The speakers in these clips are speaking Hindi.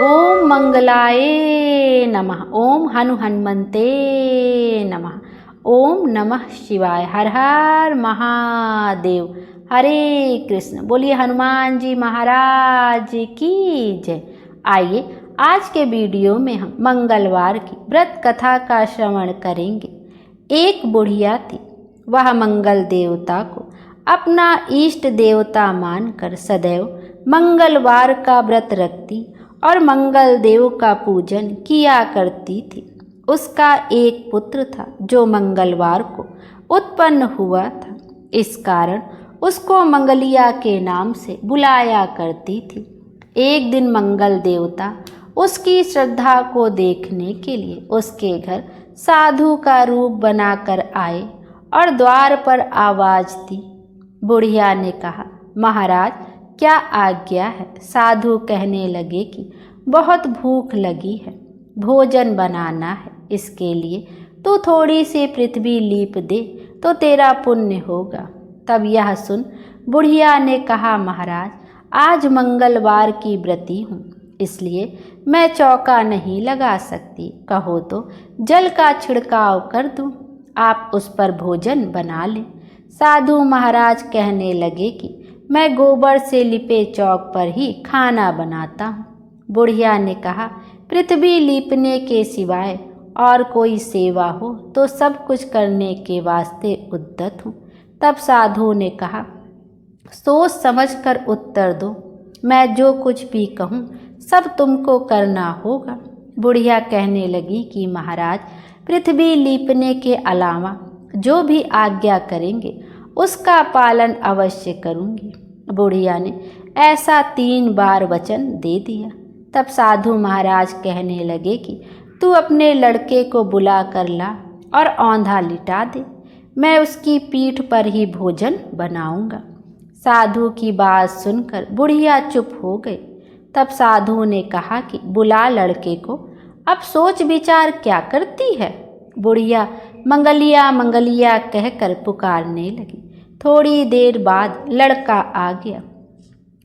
ओम मंगलाय नमः। ओम हनुमन्ते नमः। ओम नमः शिवाय। हर हर महादेव। हरे कृष्ण। बोलिए हनुमान जी महाराज की जय। आइए आज के वीडियो में हम मंगलवार की व्रत कथा का श्रवण करेंगे। एक बुढ़िया थी, वह मंगल देवता को अपना इष्ट देवता मानकर सदैव मंगलवार का व्रत रखती और मंगल देव का पूजन किया करती थी। उसका एक पुत्र था जो मंगलवार को उत्पन्न हुआ था। इस कारण उसको मंगलिया के नाम से बुलाया करती थी। एक दिन मंगल देवता उसकी श्रद्धा को देखने के लिए उसके घर साधु का रूप बनाकर आए और द्वार पर आवाज दी। बुढ़िया ने कहा, महाराज क्या आज्ञा है। साधु कहने लगे कि बहुत भूख लगी है, भोजन बनाना है। इसके लिए तू थोड़ी सी पृथ्वी लीप दे तो तेरा पुण्य होगा। तब यह सुन बुढ़िया ने कहा, महाराज आज मंगलवार की व्रती हूँ, इसलिए मैं चौका नहीं लगा सकती। कहो तो जल का छिड़काव कर दूँ, आप उस पर भोजन बना लें। साधु महाराज कहने लगे कि मैं गोबर से लिपे चौक पर ही खाना बनाता हूँ। बुढ़िया ने कहा, पृथ्वी लीपने के सिवाय और कोई सेवा हो तो सब कुछ करने के वास्ते उद्यत हूँ। तब साधु ने कहा, सोच समझ कर उत्तर दो, मैं जो कुछ भी कहूँ सब तुमको करना होगा। बुढ़िया कहने लगी कि महाराज पृथ्वी लीपने के अलावा जो भी आज्ञा करेंगे उसका पालन अवश्य करूँगी। बुढ़िया ने ऐसा 3 बार वचन दे दिया। तब साधु महाराज कहने लगे कि तू अपने लड़के को बुला कर ला और औंधा लिटा दे, मैं उसकी पीठ पर ही भोजन बनाऊंगा। साधु की बात सुनकर बुढ़िया चुप हो गई। तब साधु ने कहा कि बुला लड़के को, अब सोच विचार क्या करती है। बुढ़िया मंगलिया मंगलिया कहकर पुकारने लगी। थोड़ी देर बाद लड़का आ गया।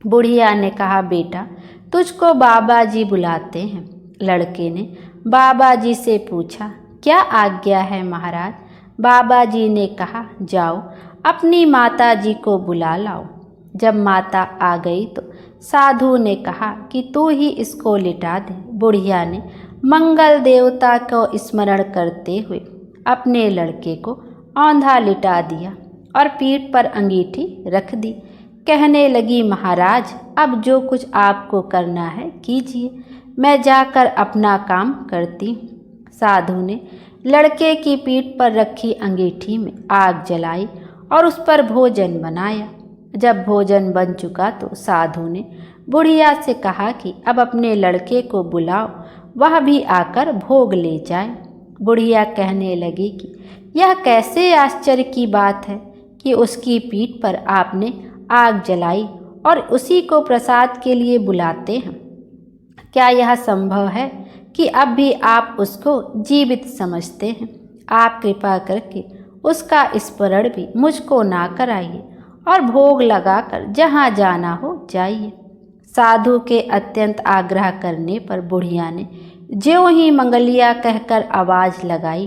बुढ़िया ने कहा, बेटा तुझको बाबा जी बुलाते हैं। लड़के ने बाबा जी से पूछा, क्या आज्ञा है महाराज। बाबा जी ने कहा, जाओ अपनी माता जी को बुला लाओ। जब माता आ गई तो साधु ने कहा कि तू ही इसको लिटा दे। बुढ़िया ने मंगल देवता को स्मरण करते हुए अपने लड़के को औंधा लिटा दिया और पीठ पर अंगीठी रख दी। कहने लगी, महाराज अब जो कुछ आपको करना है कीजिए, मैं जाकर अपना काम करती हूँ। साधु ने लड़के की पीठ पर रखी अंगीठी में आग जलाई और उस पर भोजन बनाया। जब भोजन बन चुका तो साधु ने बुढ़िया से कहा कि अब अपने लड़के को बुलाओ, वह भी आकर भोग ले जाए। बुढ़िया कहने लगी कि यह कैसे आश्चर्य की बात है कि उसकी पीठ पर आपने आग जलाई और उसी को प्रसाद के लिए बुलाते हैं। क्या यह संभव है कि अब भी आप उसको जीवित समझते हैं। आप कृपा करके उसका स्मरण भी मुझको ना कराइए और भोग लगाकर जहाँ जाना हो जाइए। साधु के अत्यंत आग्रह करने पर बुढ़िया ने ज्यों ही मंगलिया कहकर आवाज लगाई,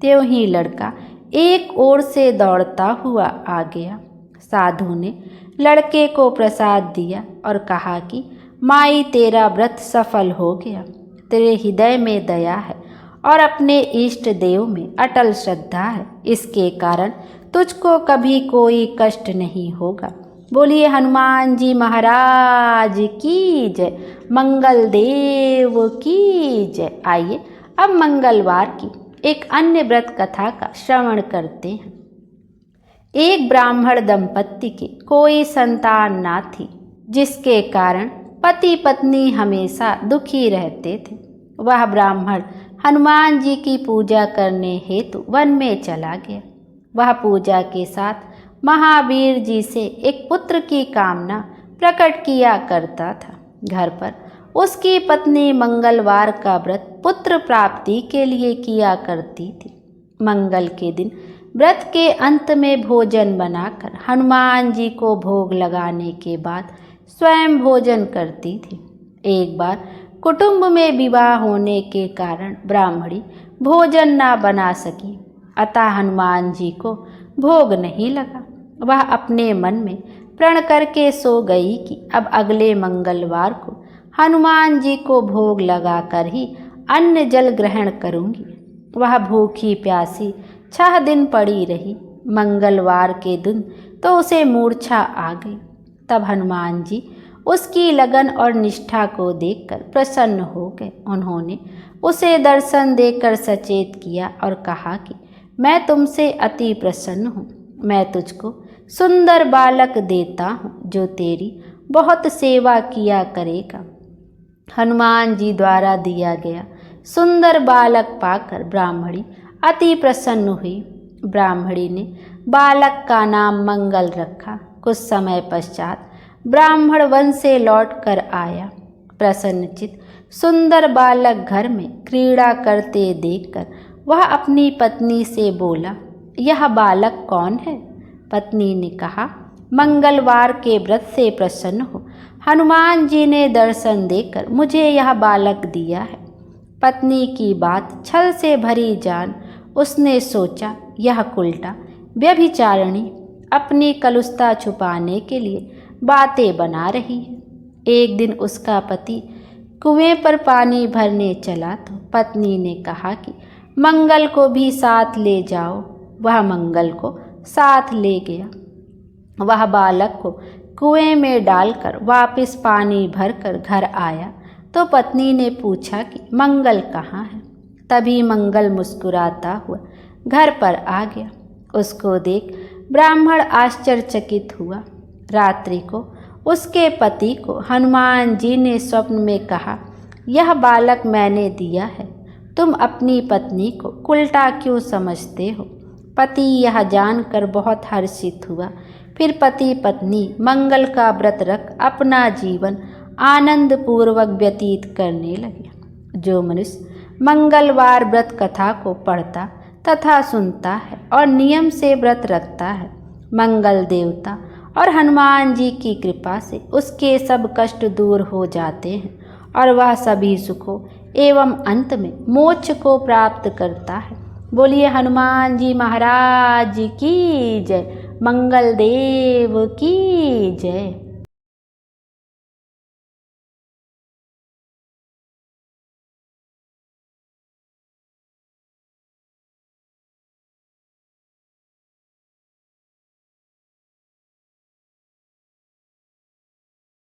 त्यों ही लड़का एक ओर से दौड़ता हुआ आ गया। साधु ने लड़के को प्रसाद दिया और कहा कि माई तेरा व्रत सफल हो गया, तेरे हृदय में दया है और अपने इष्ट देव में अटल श्रद्धा है, इसके कारण तुझको कभी कोई कष्ट नहीं होगा। बोलिए हनुमान जी महाराज की जय, मंगल देव की जय। आइए अब मंगलवार की एक अन्य व्रत कथा का श्रवण करते हैं। एक ब्राह्मण दंपत्ति के कोई संतान ना थी, जिसके कारण पति पत्नी हमेशा दुखी रहते थे। वह ब्राह्मण हनुमान जी की पूजा करने हेतु वन में चला गया। वह पूजा के साथ महावीर जी से एक पुत्र की कामना प्रकट किया करता था। घर पर उसकी पत्नी मंगलवार का व्रत पुत्र प्राप्ति के लिए किया करती थी। मंगल के दिन व्रत के अंत में भोजन बनाकर हनुमान जी को भोग लगाने के बाद स्वयं भोजन करती थी। एक बार कुटुंब में विवाह होने के कारण ब्राह्मणी भोजन न बना सकी, अतः हनुमान जी को भोग नहीं लगा। वह अपने मन में प्रण करके सो गई कि अब अगले मंगलवार को हनुमान जी को भोग लगाकर ही अन्न जल ग्रहण करूंगी। वह भूखी प्यासी 6 दिन पड़ी रही। मंगलवार के दिन तो उसे मूर्छा आ गई। तब हनुमान जी उसकी लगन और निष्ठा को देखकर प्रसन्न हो गए। उन्होंने उसे दर्शन देकर सचेत किया और कहा कि मैं तुमसे अति प्रसन्न हूँ। मैं तुझको सुंदर बालक देता हूँ जो तेरी बहुत सेवा किया करेगा। हनुमान जी द्वारा दिया गया सुंदर बालक पाकर ब्राह्मणी अति प्रसन्न हुई। ब्राह्मणी ने बालक का नाम मंगल रखा। कुछ समय पश्चात ब्राह्मण वन से लौट कर आया। प्रसन्नचित सुंदर बालक घर में क्रीड़ा करते देखकर वह अपनी पत्नी से बोला, यह बालक कौन है? पत्नी ने कहा, मंगलवार के व्रत से प्रसन्न हो हनुमान जी ने दर्शन देकर मुझे यह बालक दिया है। पत्नी की बात छल से भरी जान उसने सोचा, यह कुलटा व्यभिचारिणी अपनी कलुषता छुपाने के लिए बातें बना रही है। एक दिन उसका पति कुएं पर पानी भरने चला तो पत्नी ने कहा कि मंगल को भी साथ ले जाओ। वह मंगल को साथ ले गया। वह बालक को कुएं में डालकर वापस पानी भरकर घर आया तो पत्नी ने पूछा कि मंगल कहाँ है। तभी मंगल मुस्कुराता हुआ घर पर आ गया। उसको देख ब्राह्मण आश्चर्यचकित हुआ। रात्रि को उसके पति को हनुमान जी ने स्वप्न में कहा, यह बालक मैंने दिया है। तुम अपनी पत्नी को कुलटा क्यों समझते हो? पति यह जानकर बहुत हर्षित हुआ। फिर पति पत्नी मंगल का व्रत रख अपना जीवन आनंद पूर्वक व्यतीत करने लगे। जो मनुष्य मंगलवार व्रत कथा को पढ़ता तथा सुनता है और नियम से व्रत रखता है, मंगल देवता और हनुमान जी की कृपा से उसके सब कष्ट दूर हो जाते हैं और वह सभी सुखों एवं अंत में मोक्ष को प्राप्त करता है। बोलिए हनुमान जी महाराज की जय, मंगल देव की जय।